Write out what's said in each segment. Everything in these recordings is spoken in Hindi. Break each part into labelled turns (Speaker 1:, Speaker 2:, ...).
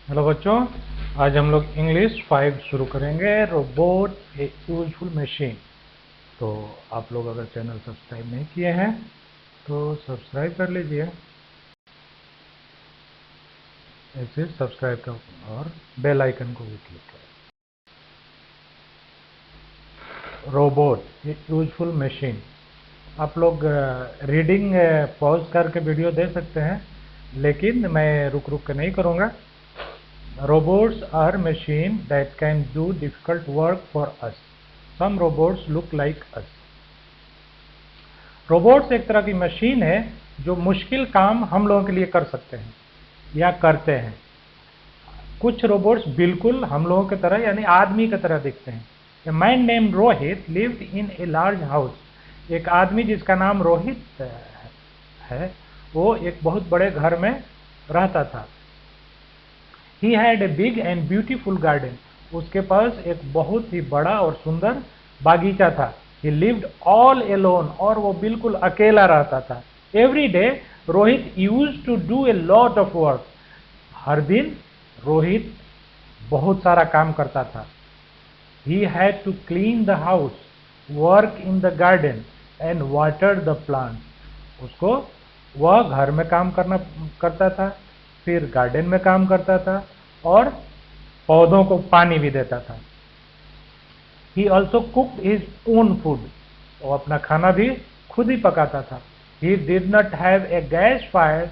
Speaker 1: हेलो बच्चों, आज हम लोग इंग्लिश 5 शुरू करेंगे। रोबोट ए यूजफुल मशीन। तो आप लोग अगर चैनल सब्सक्राइब नहीं किए हैं तो सब्सक्राइब कर लीजिए, ऐसे सब्सक्राइब का और बेल आइकन को भी क्लिक करें। रोबोट ए यूजफुल मशीन। आप लोग रीडिंग पॉज करके वीडियो दे सकते हैं, लेकिन मैं रुक रुक के नहीं करूँगा। Robots are machines that can do difficult work for us. Some robots look like us. Robots एक तरह की मशीन है जो मुश्किल काम हम लोगों के लिए कर सकते हैं या करते हैं। कुछ रोबोट्स बिल्कुल हम लोगों की तरह यानी आदमी की तरह दिखते हैं। A man named Rohit lived in a large house. एक आदमी जिसका नाम रोहित है, वो एक बहुत बड़े घर में रहता था। He had a big and beautiful garden. उसके पास एक बहुत ही बड़ा और सुंदर बागीचा था। He lived all alone, और वो बिल्कुल अकेला रहता था। Every day, Rohit used to do a lot of work. हर दिन रोहित बहुत सारा काम करता था। He had to clean the house, work in the garden, and water the plants. उसको वह घर में काम करता था, फिर गार्डन में काम करता था और पौधों को पानी भी देता था। He also cooked his own food. वो अपना खाना भी खुद ही पकाता था। He did not have a gas fire,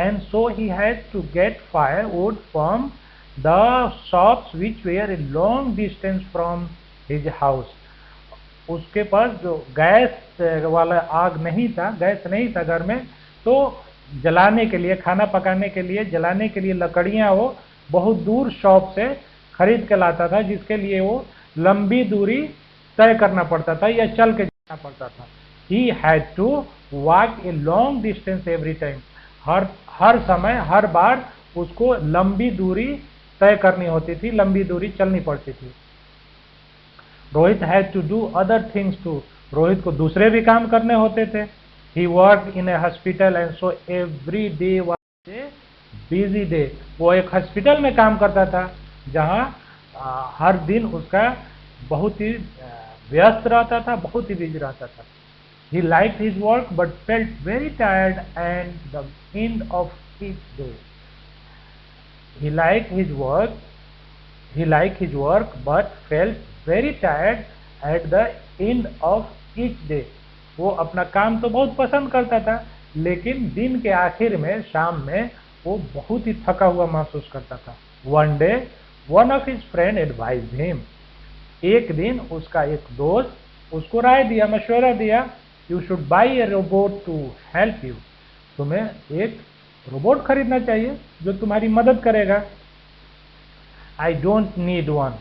Speaker 1: and so he had to get firewood from the shops which were a long distance from his house. उसके पास जो गैस वाला आग नहीं था, गैस नहीं था घर में, तो जलाने के लिए, खाना पकाने के लिए, जलाने के लिए लकड़ियां वो बहुत दूर शॉप से खरीद के लाता था, जिसके लिए वो लंबी दूरी तय करना पड़ता था या चल के जाना पड़ता था। He had to walk a long distance every time. हर समय, हर बार उसको लंबी दूरी तय करनी होती थी, लंबी दूरी चलनी पड़ती थी। Rohit had to do other things too. Rohit को दूसरे भी काम करने होते थे। He worked in a hospital, and so every day was a busy day. वो एक हॉस्पिटल में काम करता था जहाँ हर दिन उसका बहुत ही व्यस्त रहता था, बहुत ही बिजी रहता था। He liked his work but felt very tired at the end of each day. He liked his work but felt very tired at the end of each day. वो अपना काम तो बहुत पसंद करता था, लेकिन दिन के आखिर में, शाम में, वो बहुत ही थका हुआ महसूस करता था। One day, one of his friend advised him. एक दिन उसका एक दोस्त उसको राय दिया, मशवरा दिया, You should buy a robot to help you. तुम्हें एक रोबोट खरीदना चाहिए जो तुम्हारी मदद करेगा। I don't need one.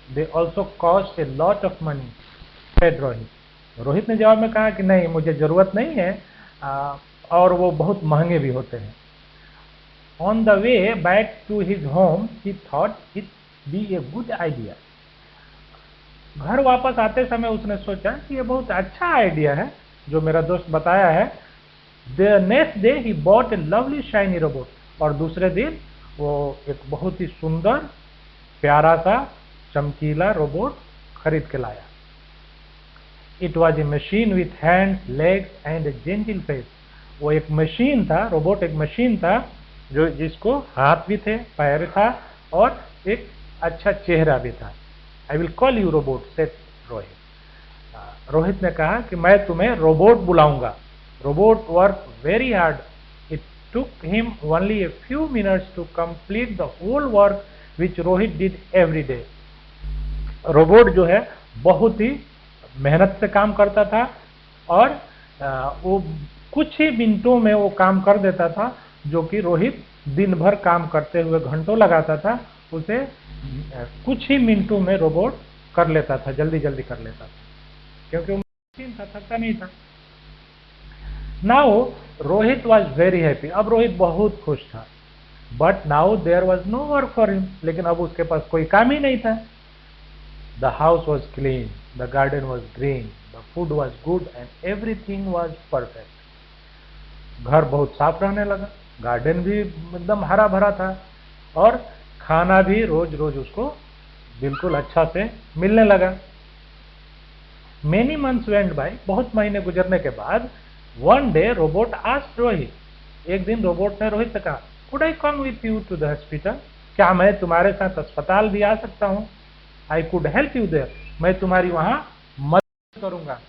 Speaker 1: They also cost a lot of money, said Rohit. Rohit ने जवाब में कहा कि नहीं, मुझे जरूरत नहीं है, और वो बहुत महंगे भी होते हैं। On the way back to his home, he thought it be a good idea. घर वापस आते समय उसने सोचा कि ये बहुत अच्छा आइडिया है जो मेरा दोस्त बताया है। The next day he bought a lovely shiny robot. और दूसरे दिन वो एक बहुत ही सुंदर, प्यारा सा, चमकीला रोबोट खरीद के लाया। It was a machine with hands, legs and a gentle face. वो एक मशीन था, रोबोट एक मशीन था जो जिसको हाथ भी थे, पैर था और एक अच्छा चेहरा भी था। I will call you robot, said Rohit. Rohit ने कहा कि मैं तुम्हें रोबोट बुलाऊंगा। Robot work very hard. It took him only a few minutes to complete the whole work which Rohit did every day. Robot जो है बहुत ही मेहनत से काम करता था और वो कुछ ही मिनटों में वो काम कर देता था, जो कि रोहित दिन भर काम करते हुए घंटों लगाता था, उसे कुछ ही मिनटों में रोबोट कर लेता था, जल्दी जल्दी कर लेता था, क्योंकि वो मशीन था, थकता नहीं था। Now Rohit was very happy. अब रोहित बहुत खुश था। But now there was no work for him. लेकिन अब उसके पास कोई काम ही नहीं था। The house was clean, the garden was green, the food was good and everything was perfect. घर बहुत साफ रहने लगा, गार्डन भी एकदम हरा भरा था और खाना भी रोज रोज उसको बिल्कुल अच्छा से मिलने लगा। मेनी मंथ्स वेंट बाय, बहुत महीने गुजरने के बाद one day robot asked Rohit, एक दिन रोबोट ने रोहित से कहा, could I come with you to the hospital, क्या मैं तुम्हारे साथ अस्पताल भी आ सकता हूँ? I could help you there, मैं तुम्हारी वहां मदद करूंगा।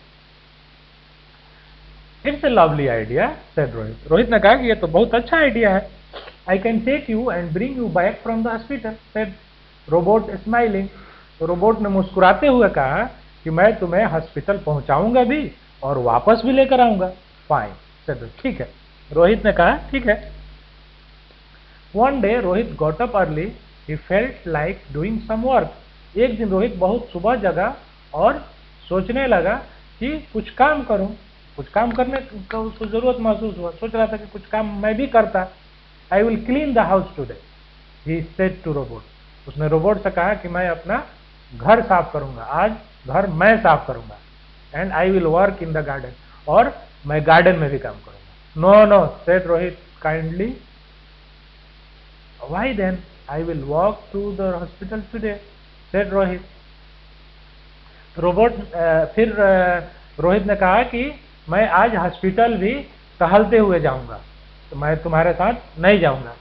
Speaker 1: It's a lovely idea said Rohit, Rohit ने कहा कि ये तो बहुत अच्छा आइडिया है। I can take you and bring you back from the hospital said robot smiling, तो रोबोट ने मुस्कुराते हुए कहा कि मैं तुम्हें हॉस्पिटल पहुंचाऊंगा भी और वापस भी लेकर आऊंगा। फाइन सेड, ठीक है, रोहित ने कहा ठीक है। One day Rohit got up early, he felt like doing some work, एक दिन रोहित बहुत सुबह जगा और सोचने लगा कि कुछ काम करूं, कुछ काम करने का उसको जरूरत महसूस हुआ, सोच रहा था कि कुछ काम मैं भी करता। I will clean the house today, he said to robot, उसने रोबोट से कहा कि मैं अपना घर साफ करूंगा, आज घर मैं साफ करूंगा। And I will work in the garden, और मैं गार्डन में भी काम करूंगा। No no said Rohit kindly, why then, I will walk to the hospital today said Rohit. Robot फिर रोहित ने कहा कि मैं आज हॉस्पिटल भी टहलते हुए जाऊंगा, तो मैं तुम्हारे साथ नहीं जाऊंगा।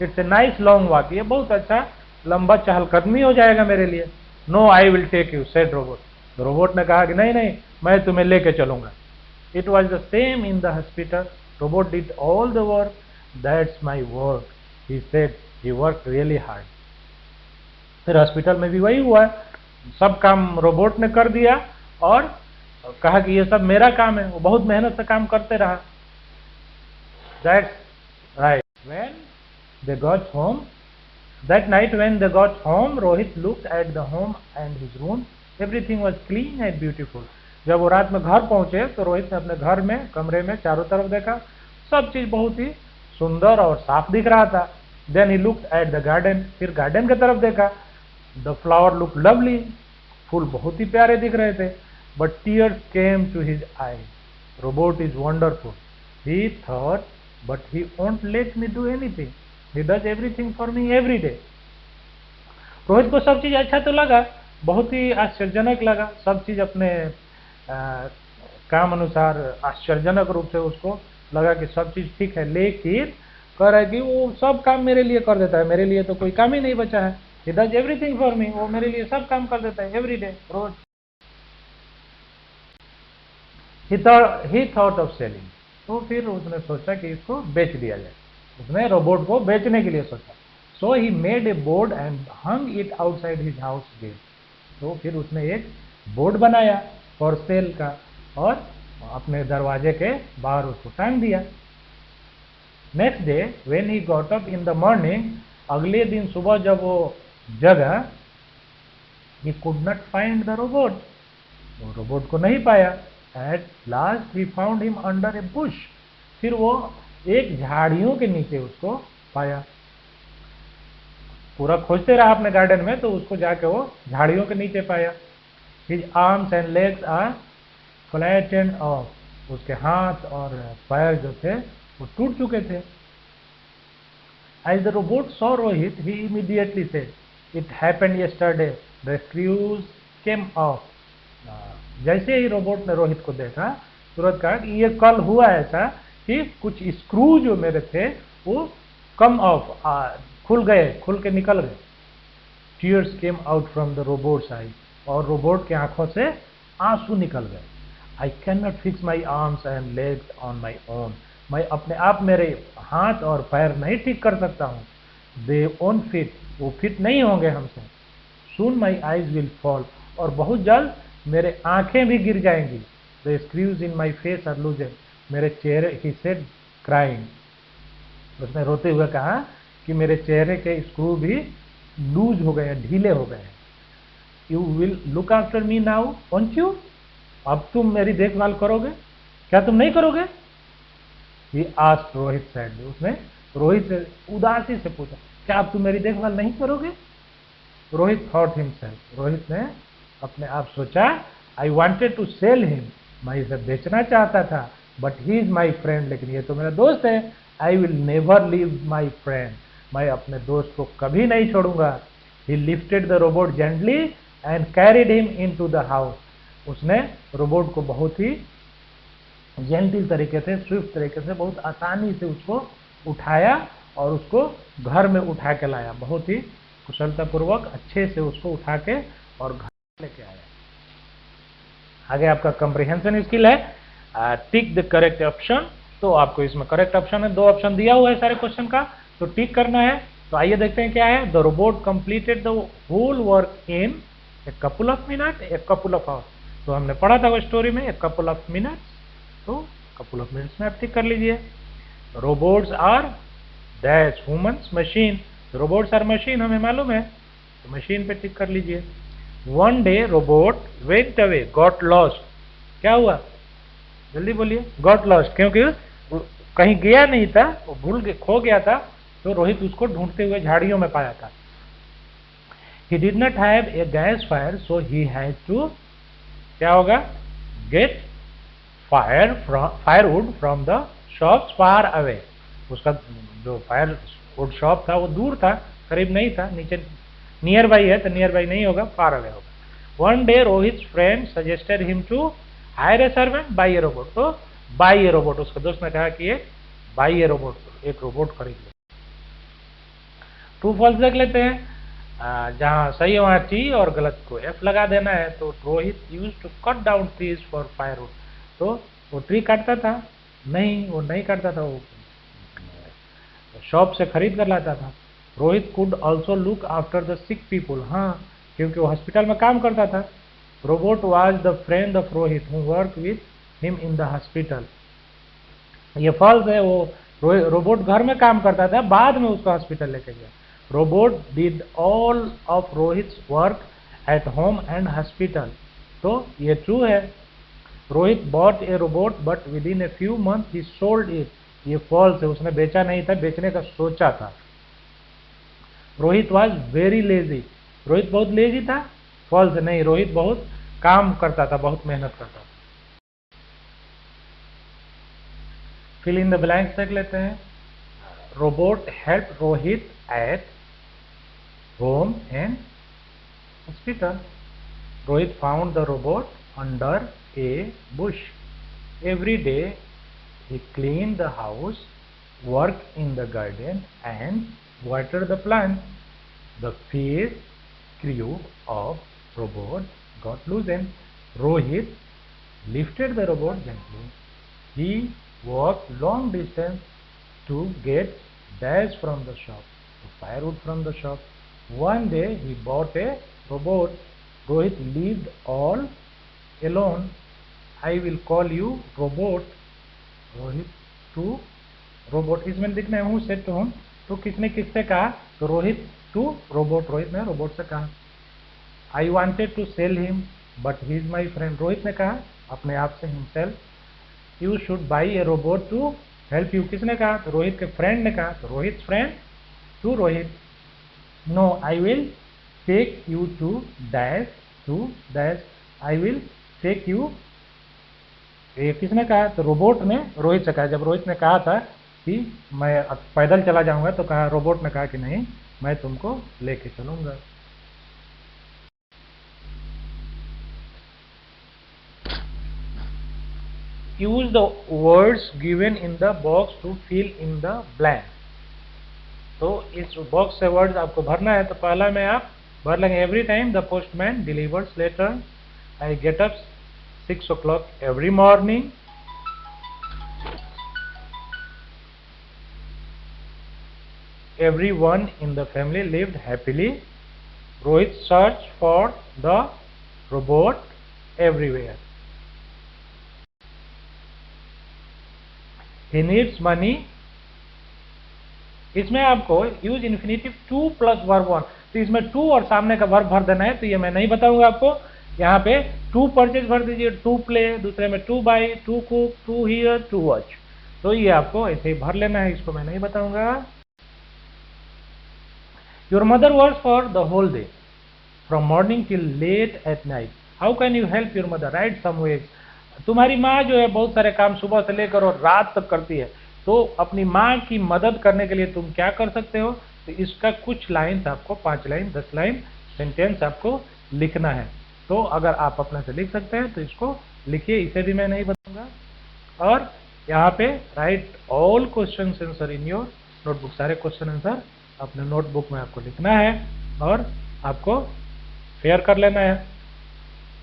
Speaker 1: It's a nice long walk, ये बहुत अच्छा लंबा चहलकदमी हो जाएगा मेरे लिए। No I will take you said robot, robot ने कहा कि नहीं नहीं, मैं तुम्हें लेके चलूंगा। It was the same in the hospital, robot did all the work, that's my work, he said, he work really hard. फिर हॉस्पिटल में भी वही हुआ, सब काम रोबोट ने कर दिया और कहा कि ये सब मेरा काम है, वो बहुत मेहनत से काम करते रहा। That's right. When they got home, that night when they got home, Rohit looked at the home and his room, everything was clean and beautiful। जब वो रात में घर पहुंचे तो रोहित ने अपने घर में, कमरे में चारों तरफ देखा, सब चीज बहुत ही सुंदर और साफ दिख रहा था। Then he looked at the garden, फिर गार्डन की तरफ देखा। The flower looked lovely, फूल बहुत ही प्यारे दिख रहे थे। But tears came to his eyes, robot is wonderful, he thought, but he won't let me do anything, he does everything for me every day। Rohit को सब चीज अच्छा तो लगा, बहुत ही आश्चर्यजनक लगा, सब चीज अपने काम अनुसार आश्चर्यजनक रूप से उसको लगा कि सब चीज ठीक है, लेकिन कह रहा है कि वो सब काम मेरे लिए कर देता है, मेरे लिए तो कोई काम ही नहीं बचा है। He does everything for me, वो मेरे लिए सब काम कर देता है एवरी डे, रोज। He thought of selling, तो फिर उसने सोचा कि इसको बेच दिया जाए, उसने रोबोट को बेचने के लिए सोचा। So he made a board and hung it outside his house gate, तो फिर उसने एक बोर्ड बनाया फॉर सेल का और अपने दरवाजे के बाहर उसको टांग दिया। Next day when he got up in the morning, अगले दिन सुबह जब वो जगा, he could not find the robot, वो रोबोट को नहीं पाया। At last he found him under a bush, फिर वो एक झाड़ियों के नीचे उसको पाया। पूरा खोजते रहा अपने गार्डन में, तो उसको जाके वो झाड़ियों के नीचे पाया। His arms and legs are flattened off, उसके हाथ और पैर जो थे वो टूट चुके थे। As the robot saw Rohit, he immediately said, "It happened yesterday, the screws came off." जैसे ही रोबोट ने रोहित को देखा, तुरंत कहा कि ये कल हुआ ऐसा कि कुछ स्क्रू जो मेरे थे वो कम ऑफ, खुल गए, खुल के निकल गए। Tears came out from the robot's eyes, और रोबोट के आंखों से आंसू निकल गए। I cannot fix my arms and legs on my own, मैं अपने आप मेरे हाथ और पैर नहीं ठीक कर सकता हूँ। They won't fit, वो फिट नहीं होंगे हमसे। Soon my eyes will fall, और बहुत जल्द मेरे आंखें भी गिर जाएंगी। The screws in my face are loosened, मेरे चेहरे, he said crying, उसने रोते हुए कहा कि मेरे चेहरे के स्क्रू भी लूज हो गए, ढीले हो गए। You will look after me now, won't you? अब तुम मेरी देखभाल करोगे, क्या तुम नहीं करोगे? He asked रोहित sadly, उसने रोहित से उदासी से पूछा, क्या अब तुम मेरी देखभाल नहीं करोगे? रोहित thought himself, रोहित ने अपने आप सोचा, I wanted to sell him, मैं इसे बेचना चाहता था, but he is my friend, लेकिन ये तो मेरा दोस्त है। I will never leave my friend, मैं अपने दोस्त को कभी नहीं छोड़ूंगा। ही lifted the robot gently and carried him into the house. उसने रोबोट को बहुत ही जेंटल तरीके से, स्विफ्ट तरीके से, बहुत आसानी से उसको उठाया और उसको घर में उठा के लाया। बहुत ही कुशलतापूर्वक अच्छे से उसको उठा के और घर लेके आया। आगे आपका कंप्रिहेंशन स्किल है, टिक द करेक्ट ऑप्शन। तो आपको इसमें करेक्ट ऑप्शन है, 2 ऑप्शन दिया हुआ है सारे क्वेश्चन का, तो टिक करना है। तो आइए देखते हैं क्या है। The robot completed the whole work in a couple of minute, a couple of hours. तो हमने पढ़ा था वो स्टोरी में, ए कपल ऑफ मिनट्स, तो कपल ऑफ मिनट्स में आप टिक कर लीजिए। Robots are dash humans machine. Robots are machine हमें मालूम है, तो मशीन पे टिक कर लीजिए। One day robot went away got lost. क्या हुआ, जल्दी बोलिए। गॉट लॉस्ट, क्योंकि कहीं गया नहीं था, वो भूल गया, खो गया था, तो रोहित उसको ढूंढते हुए झाड़ियों में पाया था। He did not have a gas fire so he had to, क्या होगा, get firewood from the shops far away. उसका जो फायरवुड शॉप था वो दूर था, करीब नहीं था, नीचे नियर बाई है तो नियर बाई नहीं होगा, फार अवे होगा। One day Rohit friend suggested him to hire a servant, buy a robot. तो बाई ए रोबोट, उसके दोस्त ने कहा कि बाई ए रोबोट, एक रोबोट खरीद लो। ट्रू फॉल्स देख लेते हैं। जहां सही है वहां टी और गलत को एफ लगा देना है। तो Rohit use to cut down trees for firewood. तो वो ट्री काटता था? नहीं, वो नहीं काटता था, वो शॉप से खरीद कर लाता था। Rohit could also look after the sick people. हाँ, क्योंकि वो हॉस्पिटल में काम करता था। Robot was the friend of Rohit who work with him in the hospital. ये फॉल्स है, वो रोबोट घर में काम करता था, बाद में उसको हॉस्पिटल लेके गया। Robot did all of Rohit's work at home and hospital. तो ये ट्रू है। Rohit bought a robot but within a few month he sold it. ये फॉल्स है, उसने बेचा नहीं था, बेचने का सोचा था। Rohit was very lazy. Rohit बहुत लेजी था? फॉल्स नहीं, रोहित बहुत काम करता था, बहुत मेहनत करता था। फिल इन द ब्लैंक्स देख लेते हैं। Robot help Rohit eight home and hospital. Rohit found the robot under A Bush. Every day he cleaned the house, worked in the garden and watered the plants. The face crew of robot got loosened. Rohit lifted the robot gently. He walked long distance to get dash from the shop, to firewood from the shop. One day he bought a robot. Rohit lived all alone. I will call you robot. Rohit to robot, इसमें दिखना है हूँ सेट टू होम। तो किसने किससे कहा? तो रोहित टू रोबोट, रोहित ने रोबोट से कहा। I wanted to sell him but he is my friend. Rohit ने कहा अपने आप से, himself. You should buy a robot to help you. किसने कहा? तो रोहित के फ्रेंड ने कहा। तो Rohit friend to Rohit. No I will take you to dash, I will take you. ये किसने कहा? तो रोबोट ने रोहित से कहा। जब रोहित ने कहा था कि मैं पैदल चला जाऊंगा, तो कहा, रोबोट ने कहा कि नहीं, मैं तुमको लेके चलूंगा। Use the words given in the box to fill in the blank. तो इस बॉक्स से वर्ड्स आपको भरना है। तो पहला में आप भर लेंगे, every time the postman delivers letter. I get up 6 o'clock every morning. Everyone in the family lived happily. Rohit searched for the robot everywhere. He needs money. इसमें आपको use infinitive two plus verb one. तो इसमें टू और सामने का वर्ब भर देना है। तो ये मैं नहीं बताऊंगा आपको। यहाँ पे टू परचेज भर दीजिए, टू प्ले, दूसरे में to buy, to cook, to hear, to watch. तो ये आपको ऐसे ही भर लेना है, इसको मैं नहीं बताऊंगा। Your mother works for the whole day from morning till late at night. How can you help your mother? Write some ways. तुम्हारी माँ जो है बहुत सारे काम सुबह से लेकर और रात तक करती है, तो अपनी माँ की मदद करने के लिए तुम क्या कर सकते हो? तो इसका कुछ लाइन्स आपको 5 लाइन 10 लाइन सेंटेंस आपको लिखना है। तो अगर आप अपने से लिख सकते हैं तो इसको लिखिए, इसे भी मैं नहीं बताऊंगा। और यहाँ पे right all question answer in your notebook, सारे क्वेश्चन आंसर अपने नोटबुक में आपको लिखना है और आपको फेयर कर लेना है।